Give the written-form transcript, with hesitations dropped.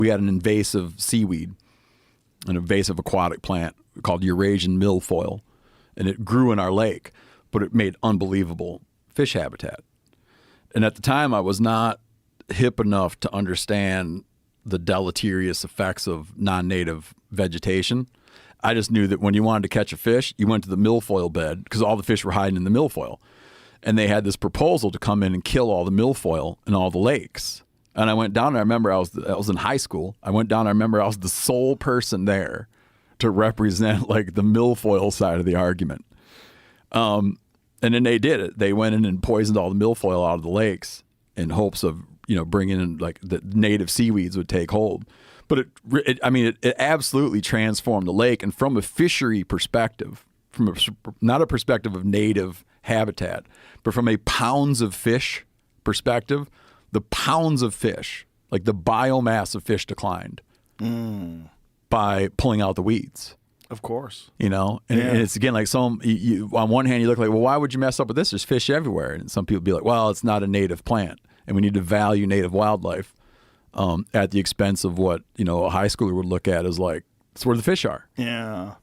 we had an invasive seaweed, an invasive aquatic plant called Eurasian Milfoil, and it grew in our lake, but it made unbelievable fish habitat. And at the time, I was not hip enough to understand the deleterious effects of non-native vegetation. I just knew that when you wanted to catch a fish, you went to the milfoil bed because all the fish were hiding in the milfoil. And they had this proposal to come in and kill all the milfoil in all the lakes. And I went down and I remember I was in high school. I went down and I remember I was the sole person there to represent like the milfoil side of the argument. And then they did it. They went in and poisoned all the milfoil out of the lakes in hopes of, bringing in like the native seaweeds would take hold. But it absolutely transformed the lake. And from a fishery perspective, not a perspective of native habitat, but from a pounds of fish perspective, the pounds of fish, like the biomass of fish declined by pulling out the weeds. Of course. And it's again like on one hand you look like, well, why would you mess up with this? There's fish everywhere. And some people be like, well, it's not a native plant. And we need to value native wildlife at the expense of what, a high schooler would look at as like, it's where the fish are. Yeah.